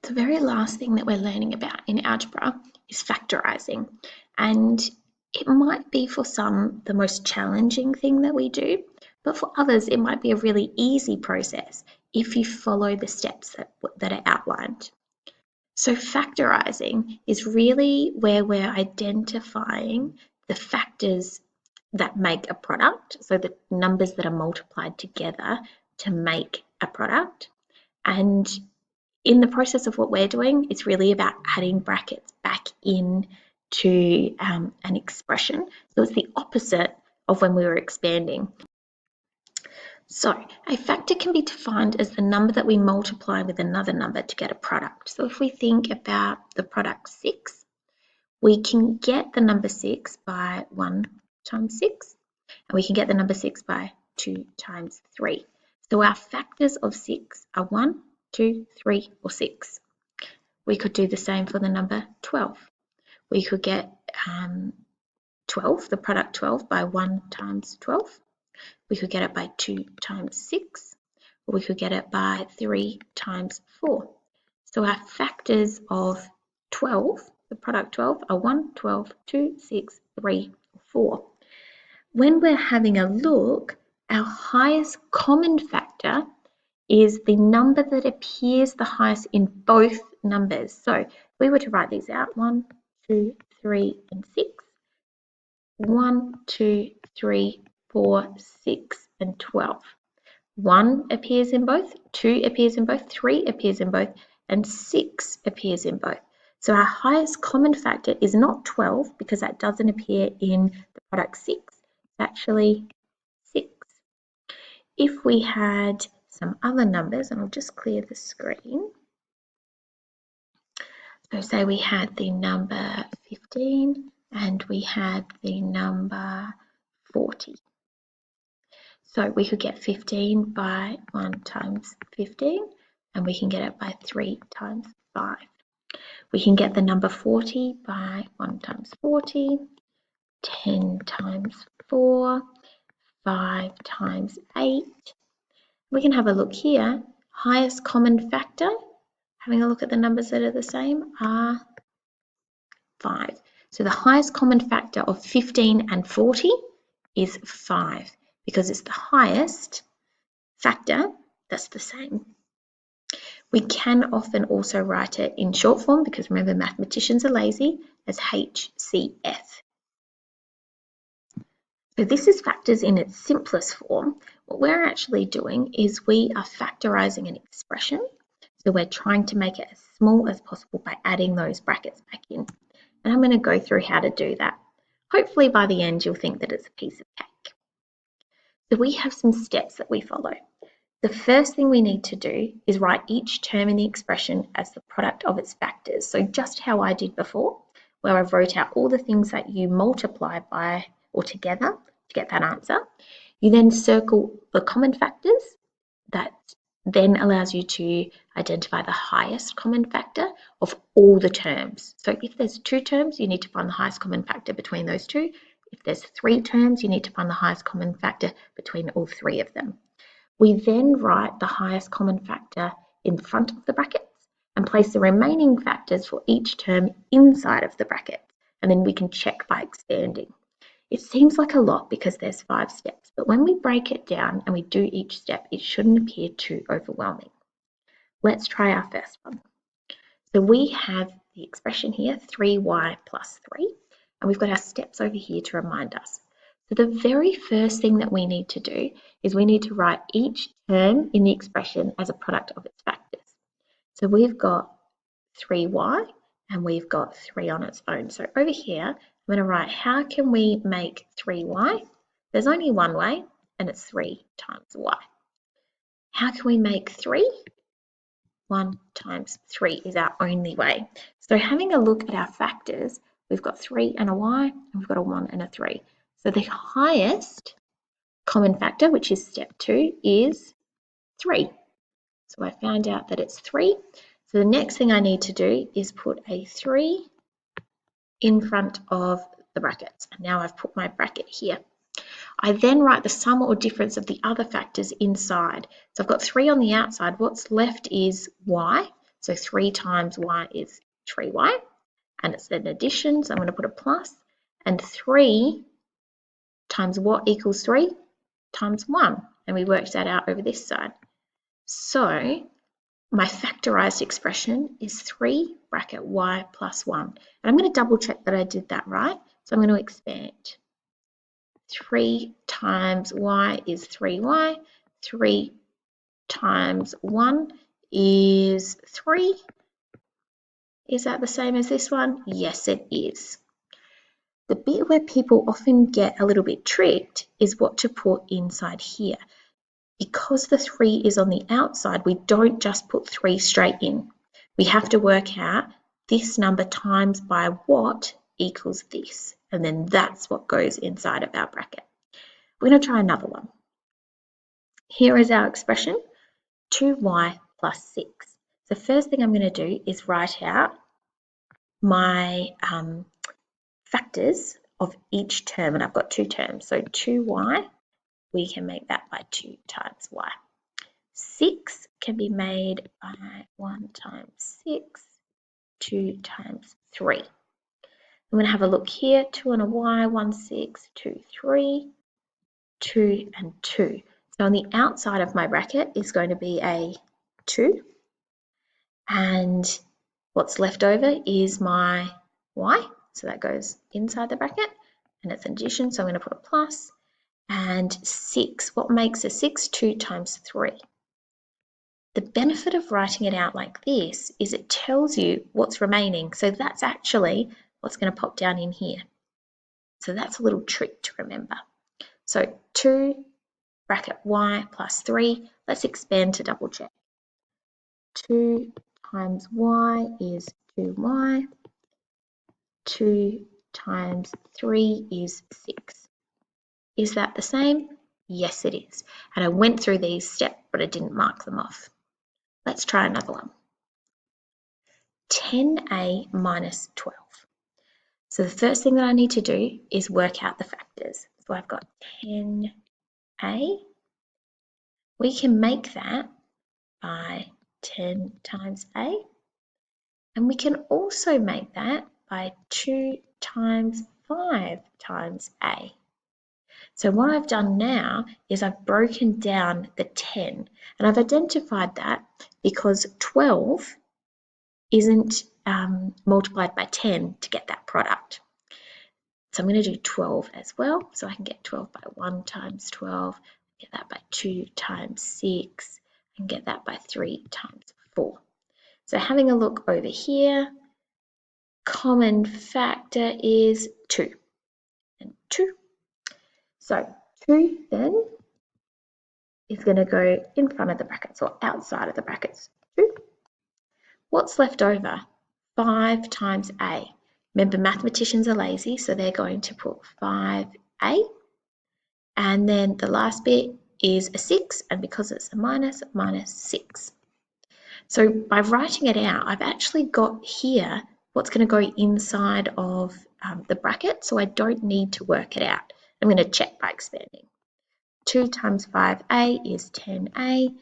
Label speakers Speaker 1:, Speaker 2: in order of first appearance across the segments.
Speaker 1: The very last thing that we're learning about in algebra is factorising, and it might be for some the most challenging thing that we do, but for others it might be a really easy process if you follow the steps that are outlined. So factorising is really where we're identifying the factors that make a product, so the numbers that are multiplied together to make a product. And in the process of what we're doing, it's really about adding brackets back in to an expression. So it's the opposite of when we were expanding. So a factor can be defined as the number that we multiply with another number to get a product. So if we think about the product 6, we can get the number 6 by 1 times 6, and we can get the number 6 by 2 times 3. So our factors of 6 are 1, 2, 3, or 6. We could do the same for the number 12. We could get 12, the product 12, by 1 times 12. We could get it by 2 times 6, or we could get it by 3 times 4. So our factors of 12, the product 12, are 1, 12, 2, 6, 3, 4. When we're having a look, our highest common factor is the number that appears the highest in both numbers. So if we were to write these out, 1, 2, 3, and 6, 1, 2, 3, 4, 6, and 12. 1 appears in both, 2 appears in both, 3 appears in both, and 6 appears in both. So our highest common factor is not 12 because that doesn't appear in the product 6. It's actually 6. If we had some other numbers, and I'll just clear the screen. So say we had the number 15 and we had the number 40. So we could get 15 by 1 times 15, and we can get it by 3 times 5. We can get the number 40 by 1 times 40, 10 times 4, 5 times 8. We can have a look here. Highest common factor, having a look at the numbers that are the same, are 5. So the highest common factor of 15 and 40 is 5 because it's the highest factor that's the same. We can often also write it in short form because remember mathematicians are lazy as HCF. So this is factors in its simplest form. What we're actually doing is we are factorising an expression. So we're trying to make it as small as possible by adding those brackets back in. And I'm going to go through how to do that. Hopefully by the end you'll think that it's a piece of cake. So we have some steps that we follow. The first thing we need to do is write each term in the expression as the product of its factors. So just how I did before, where I wrote out all the things that you multiply by or together to get that answer. You then circle the common factors. That then allows you to identify the highest common factor of all the terms. So if there's 2 terms, you need to find the highest common factor between those 2. If there's 3 terms, you need to find the highest common factor between all 3 of them. We then write the highest common factor in front of the brackets and place the remaining factors for each term inside of the brackets, and then we can check by expanding. It seems like a lot because there's 5 steps, but when we break it down and we do each step, it shouldn't appear too overwhelming. Let's try our first one. So we have the expression here, 3y plus 3, and we've got our steps over here to remind us. So the very first thing that we need to do is we need to write each term in the expression as a product of its factors. So we've got 3y and we've got 3 on its own. So over here, I'm going to write how can we make 3y? There's only one way, and it's 3 times y. How can we make 3? 1 times 3 is our only way. So having a look at our factors, we've got 3 and a y, and we've got a 1 and a 3. So the highest common factor, which is step 2, is 3. So I found out that it's 3. So the next thing I need to do is put a 3 in front of the brackets. And now I've put my bracket here. I then write the sum or difference of the other factors inside. So I've got 3 on the outside. What's left is y. So 3 times y is 3y, and it's an addition, so I'm going to put a plus, and 3 times what equals 3 times 1, and we worked that out over this side. So my factorised expression is 3 bracket y plus 1. And I'm going to double check that I did that right. So I'm going to expand. 3 times y is 3y. 3 times 1 is 3. Is that the same as this one? Yes, it is. The bit where people often get a little bit tricked is what to put inside here. Because the 3 is on the outside, we don't just put 3 straight in. We have to work out this number times by what equals this. And then that's what goes inside of our bracket. We're going to try another one. Here is our expression, 2y plus 6. The first thing I'm going to do is write out my factors of each term. And I've got 2 terms. So 2y, we can make that by 2 times y. 6 can be made by 1 times 6, 2 times 3. I'm going to have a look here, 2 and a y, 1, 6, 2, 3, 2 and 2. So on the outside of my bracket is going to be a 2, and what's left over is my y, so that goes inside the bracket, and it's an addition, so I'm going to put a plus, and 6, what makes a 6? 2 times 3. The benefit of writing it out like this is it tells you what's remaining. So that's actually what's going to pop down in here. So that's a little trick to remember. So 2 bracket y plus 3. Let's expand to double check. 2 times y is 2y. 2 times 3 is 6. Is that the same? Yes, it is. And I went through these steps, but I didn't mark them off. Let's try another one. 10a minus 12. So the first thing that I need to do is work out the factors. So I've got 10a. We can make that by 10 times a. And we can also make that by 2 times 5 times a. So what I've done now is I've broken down the 10, and I've identified that because 12 isn't multiplied by 10 to get that product. So I'm going to do 12 as well. So I can get 12 by 1 times 12, get that by 2 times 6, and get that by 3 times 4. So having a look over here, common factor is 2 and 2. So 2 then is going to go in front of the brackets or outside of the brackets. 2. What's left over? 5 times a. Remember, mathematicians are lazy, so they're going to put 5a. And then the last bit is a 6, and because it's a minus, minus 6. So by writing it out, I've actually got here what's going to go inside of the bracket, so I don't need to work it out. I'm going to check by expanding. 2 times 5a is 10a.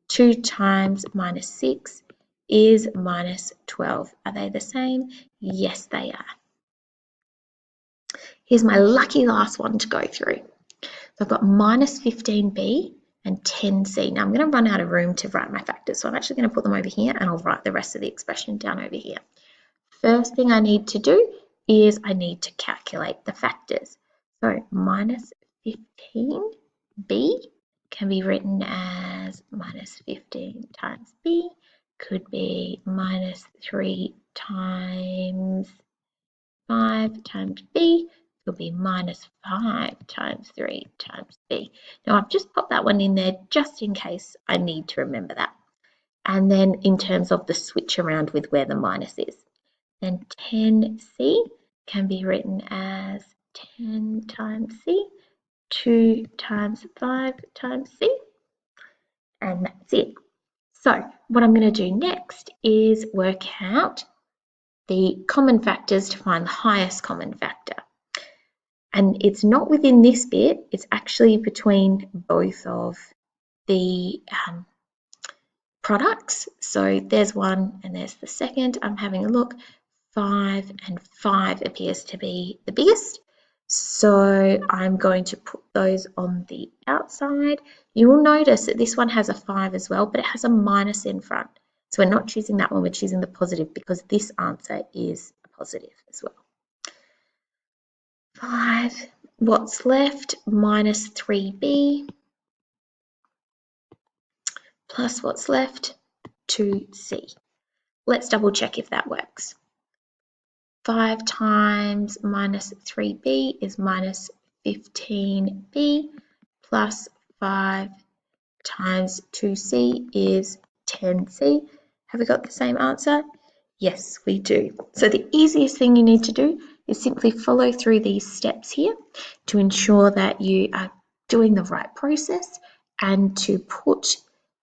Speaker 1: 2 times minus 6 is minus 12. Are they the same? Yes, they are. Here's my lucky last one to go through. So I've got minus 15b and 10c. Now I'm going to run out of room to write my factors, so I'm actually going to put them over here and I'll write the rest of the expression down over here. First thing I need to do is I need to calculate the factors. So minus 15b can be written as minus 15 times b, could be minus 3 times 5 times b, could be minus 5 times 3 times b. Now I've just popped that one in there just in case I need to remember that. And then in terms of the switch around with where the minus is, then 10c can be written as 10 times c, 2 times 5 times c, and that's it. So what I'm going to do next is work out the common factors to find the highest common factor. And it's not within this bit, it's actually between both of the products. So there's one and there's the second. I'm having a look. 5 and 5 appears to be the biggest. So I'm going to put those on the outside. You will notice that this one has a 5 as well, but it has a minus in front. So we're not choosing that one, we're choosing the positive because this answer is a positive as well. 5, what's left? Minus 3b plus what's left? 2c. Let's double check if that works. 5 times minus 3b is minus 15b plus 5 times 2c is 10c. Have we got the same answer? Yes, we do. So the easiest thing you need to do is simply follow through these steps here to ensure that you are doing the right process and to put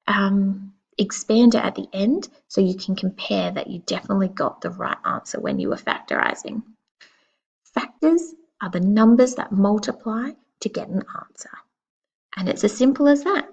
Speaker 1: expander at the end so you can compare that you definitely got the right answer when you were factorising. Factors are the numbers that multiply to get an answer. And it's as simple as that.